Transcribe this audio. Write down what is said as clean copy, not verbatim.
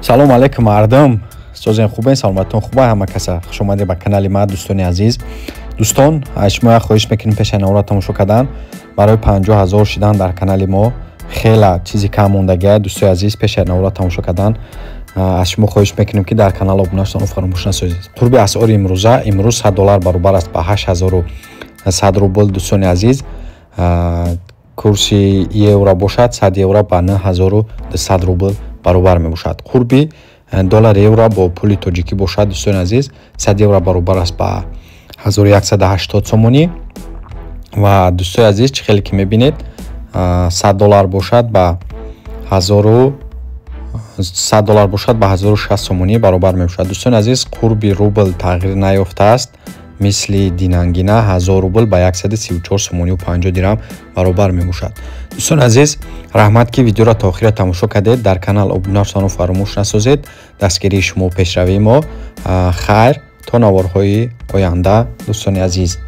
салом алейкум мардум. Созен хубен, саломатон хуба ҳама каса. Хуш омадед ба канали ма, дӯстони азиз. Дӯстон, шумо хоҳиш мекунем пеши навора тамошо кардан. Барои 50000 шидан дар канали мо хела чизи кам мондагия. Дӯстои азиз, пеши навора тамошо кардан. аз шумо хоҳиш мекунем ки дар канал обуна шуданро фаромӯш насозед. Қурби асъори имрӯза, имрӯз $100 баробар аст ба 8100 рубл. Дӯстони азиз, курси евро бошад, 100 евро ба 9200 рубл баробар мебошад. Қурби доллар евро бо пули тоҷикӣ бошад. Дӯстони азиз, 100 евро баробар аст ба 1180 сомонӣ. ва дӯстои азиз, чӣ хеле ки мебинед, $100 бошад ба 1600 сомонӣ баробар мебошад. Дӯстони азиз, қурби рубл тағйир наёфтааст. мисли динангина 1000 рубл ба 134 сомонӣ ва 50 дирҳам баробар мебошад. Дӯстони азиз, раҳмат ки видеоро то охира тамошо кардед. Дар канал обуна шуданро фаромӯш насозед. дастгирии шумо пешравии мо. Хайр, то наворҳои оянда. Дӯстони азиз.